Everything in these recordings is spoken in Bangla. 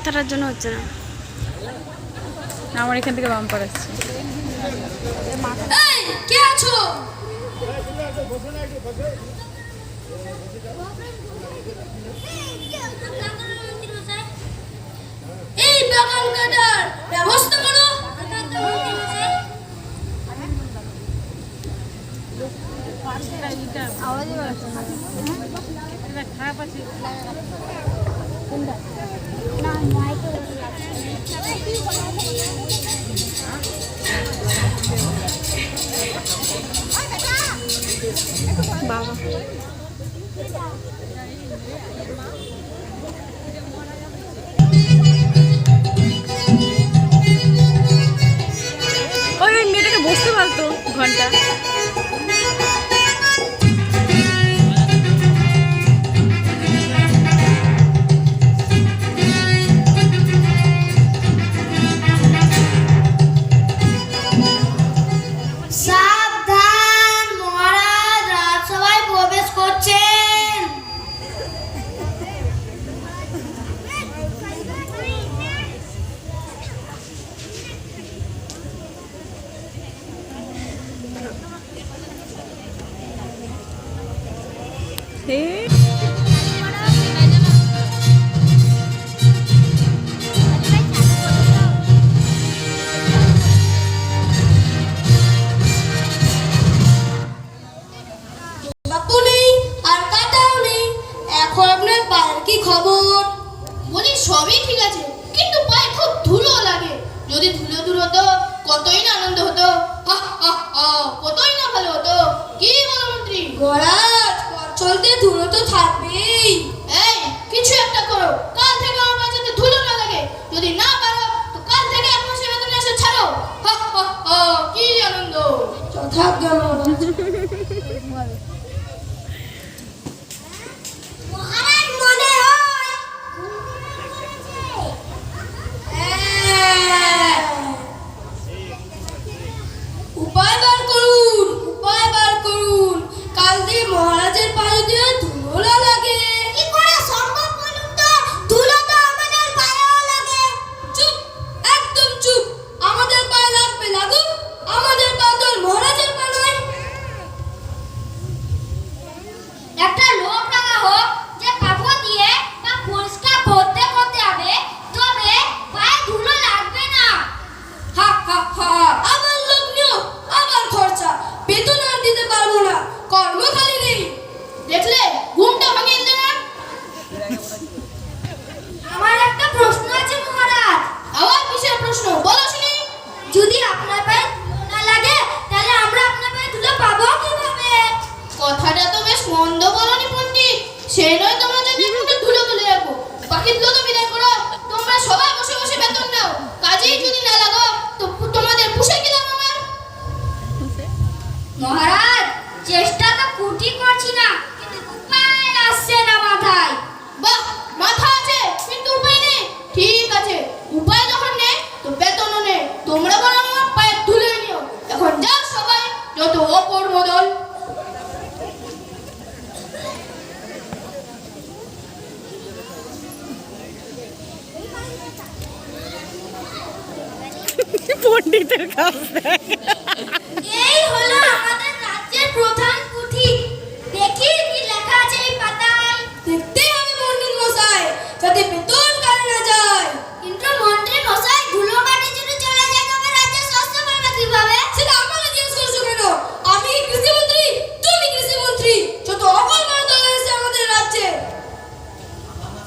পাথরের জন্য হচ্ছে না। আমার এখান থেকে বাম্পার আসছে। এই কে আছো? এই বাগান কাটার ব্যবস্থা করো। খারাপ আছে বাবা। ওই মেয়েটাকে বসতে পারতো ঘন্টা। সাবধান, মহারাজ রাজসভায় প্রবেশ করছেন। বাপু নেই আর কাটাও নেই। এখন আপনার পায়ের কি খবর? বলি সবই ঠিক আছে, কিন্তু পায়ে খুব ধুলো লাগে। যদি ধুলো দূর হতো কতই না আনন্দ হতো। কতই না ভালো হতো। কি বলো মন্ত্রী? মহারাজ, পথ চলতে ধুলো তো থাকবেই। এই কিছু একটা করো, কাল থেকে আমার পায়ে যাতে ধুলো না লাগে। যদি না পারো তো কাল থেকে এক মাসের বেতন এসে ছাড়ো। কি আনন্দ। যথাজ্ঞা মহারাজ। মহারাজ মনে হয় উপায় বার করুন, উপায় বার করুন। কাল দিয়ে মহারাজের পায়ে দিয়ে ধুলো না লাগে। কি করে সম্ভব বলুন তো? ধুলো তো আমাদের পায়েও লাগে। চুপ, একদম চুপ। আমাদের পায়ে লাগবে লাগুক, আমাদের পা তো মহারাজের পা নয়। একটা লোক রাখা হোক যে কাপড় দিয়ে বা পরিষ্কার করতে করতে হবে, তবে পায়ে ধুলো লাগবে না। আবার লোক নিও, আবার খরচা। বেতন আর দিতে পারবো না, কর্ম খালি নেই। দেখলে ঘুমটা ভাঙিয়ে দিলে না? আমার একটা প্রশ্ন আছে মহারাজ। আবার কিসের প্রশ্ন? বলো শুনি। যদি আপনার পায়ে ধুলো না লাগে তাহলে আমরা আপনার পায়ে ধুলো পাবো কিভাবে? কথাটা তো বেশ মন্দ বলনি পণ্ডিত। সেই নয় তোমরা যদি একটু ধুলো তুলে রাখো, বাকি ধুলো তো বিদায় করো। তোমরা সবাই বসে বসে বেতন নাও। কাজেই যদি না লাগো তো তোমাদের পুষে গেলাম আমার। মহারাজ, চেষ্টা তো কুটি করছি না, কিন্তু উপায় আসছে না মাথায়। বাহ, মাথা আছে কিন্তু উপায় নেই। ঠিক আছে, উপায় যখন নেই তো বেতনও নেই। তোমরা বরং আমার পায়ে ধুলে নিও। এখন যাও সবাই, যত অপর বদল। পণ্ডিতের কাছে এই হলো আমাদের রাজ্যের প্রধান পুঁথি। দেখি কি লেখা আছে এই পাতায়। দেখতে হবে পণ্ডিত মশাই, যাতে বেতন কাটে না যায়। কিন্তু মন্ত্রী মশাই, ধুলো মাটি যদি চলে যায় তবে রাজ্যের শস্য পাবে কিভাবে? সেটা আমাকে জিজ্ঞেস করছো কেন? আমি কৃষিমন্ত্রী, তুমি কৃষিমন্ত্রী। যত অকল মারতে হয়েছে আমাদের রাজ্যে।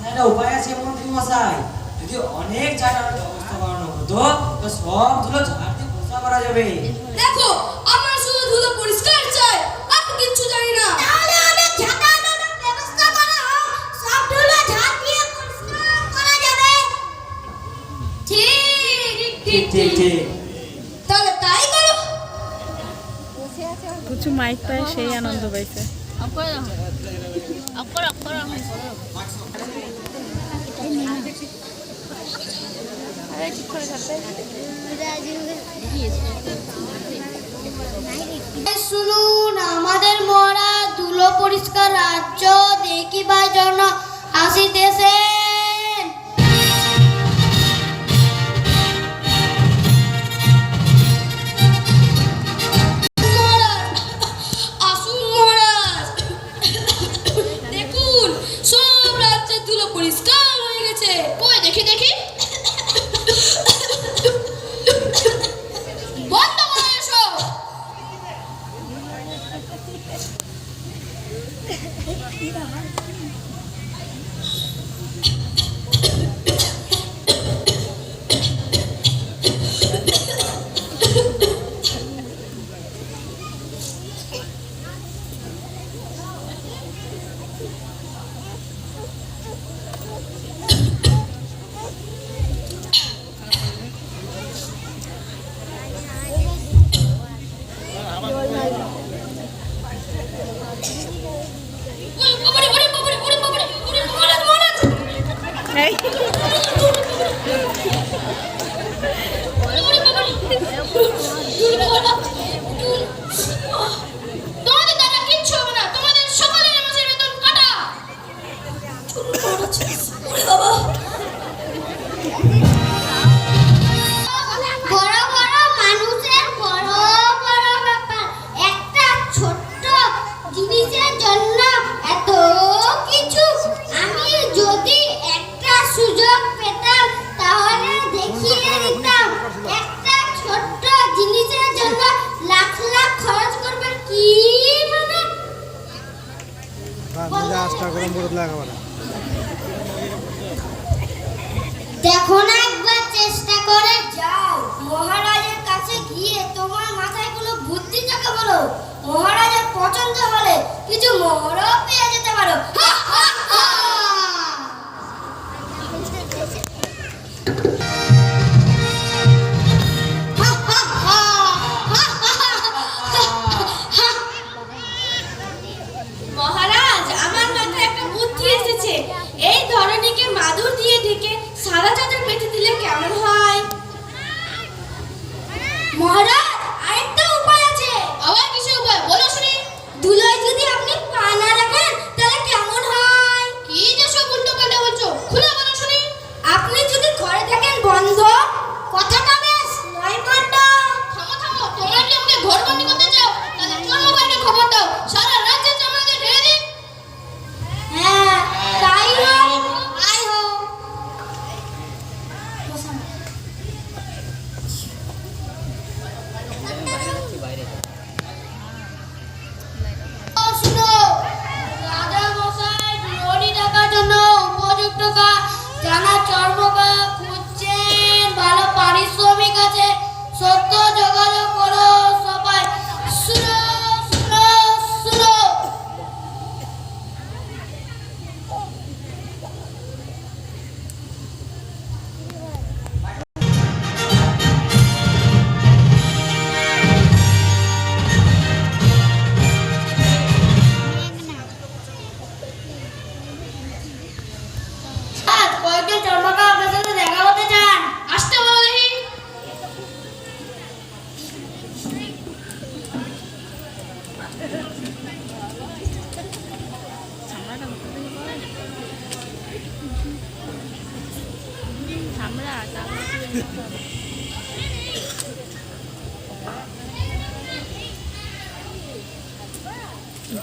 একটা উপায় আছে মন্ত্রী মশাই। যদি অনেক জায়গার ব্যবস্থা বানানো হতো তো সব ধুলো ঝাড় দিয়ে পরিষ্কার করা যাবে। দেখো, আমার শুধু ধুলো পরিষ্কার চাই, আর কিছু জানি না। তাহলে অনেক ঝাঁটানোর ব্যবস্থা করা হোক, সব ধুলো ঝাড় দিয়ে পরিষ্কার করা যাবে। ঠিক। তাহলে তাই করো। কিছু মাইক পায় সেই আনন্দ পাইছে। শুনুন, আমাদের মহারাজ ধুলো পরিষ্কার রাজ্য দেখিবার জন্য আসিতেছেন। তোমাদের দ্বারা কিচ্ছু হবে না, তোমাদের সকলের মাসের বেতন কাটা। ওরে বাবা, বড় বড় মানুষের বড় বড় ব্যাপার, একটা ছোট্ট জিনিসের জন্য এত কিছু। আমি যদি একটা সুযোগ পেতাম তাহলে দেখিয়ে দিতাম, একটা ছোট্ট জিনিসের জন্য লাখ লাখ খরচ করবেন কি মানে। দেখো না, একবার চেষ্টা করে যাও, মহারাজের কাছে গিয়ে তোমার মাথায় কোনো বুদ্ধি থাকে বলো, মহারাজের পছন্দ হলে কিছু মোহরও পেয়ে যেতে পারো। হা, হা, হা। হা, হা, হা। হা, হা, হা। মহারাজ, আমার মাথায় একটা বুদ্ধি এসেছে। এই ধরনীকে মাদুর দিয়ে ঢেকে সাদা চাদর পেতে দিলে কেমন হয়? মহারাজ, আরেকটা উপায় আছে। আবার কিছু উপায় বলো শুনি। ধুলোয় যদি আপনি পা না রাখেন তাহলে কেমন হয়? কি যে সব উল্টো পাল্টা বলছো, খুলে বলো শুনি। আপনি যদি ঘরে থাকেন বন্ধ, কথাটা বেশ নয় মন্দ। থামো থামো, তোমরা কি আমাকে ঘরবন্দি করতে চাও? তাহলে চর্মকারকে খবর দাও, সারা রাজ্যে চামড়াকে ঢেলে দিন। হ্যাঁ, তাই হোক, তাই হোক। শুনো, রাজা মশাই রনি টাকার জন্য উপযুক্ত জানা চর্মকার খুঁজছেন, ভালো পারিশ্রমিক আছে, সত্য যোগাযোগ করো সবাই। শুনো শুনো শুনো, আজ কয়েকজন চর্মকার আপনার সাথে দেখা করতে চান, আসতে বলো দেখি।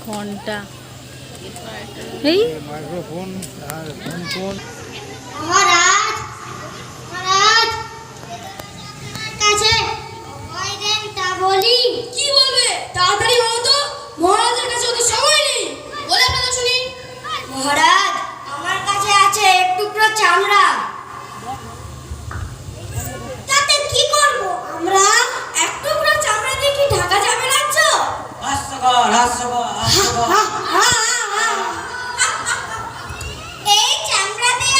ঘন্টা এই মাইক্রোফোন আর ফোন মহারাজ, মহারাজ, আমার কাছে সময় দেন তা বলি। কি বলবে? তাড়াতাড়ি বলো তো, মহারাজের কাছে ওদের সময় নেই। বলে ফেলো শুনি। মহারাজ, আমার কাছে আছে এক টুকরো চামড়া। তাতে কি করব আমরা? এক টুকরো চামড়া দিয়ে কি ঢাকা যাবে না? হাস্যকর হাস্যকর হাস্যকর। এই চামড়া দিয়ে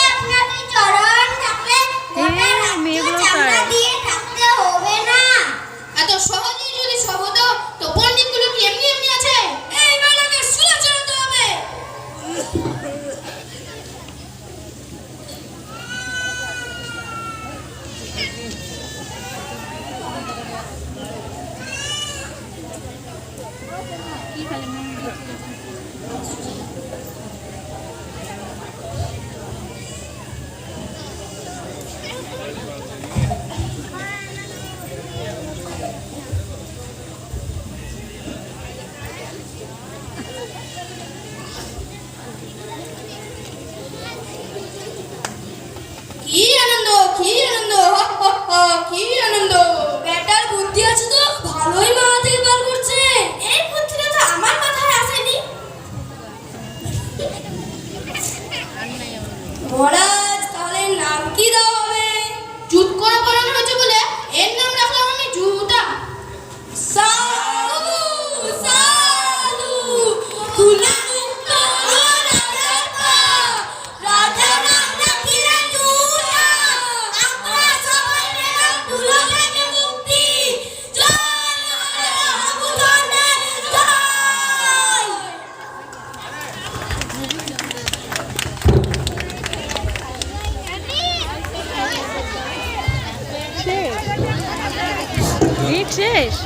বেশ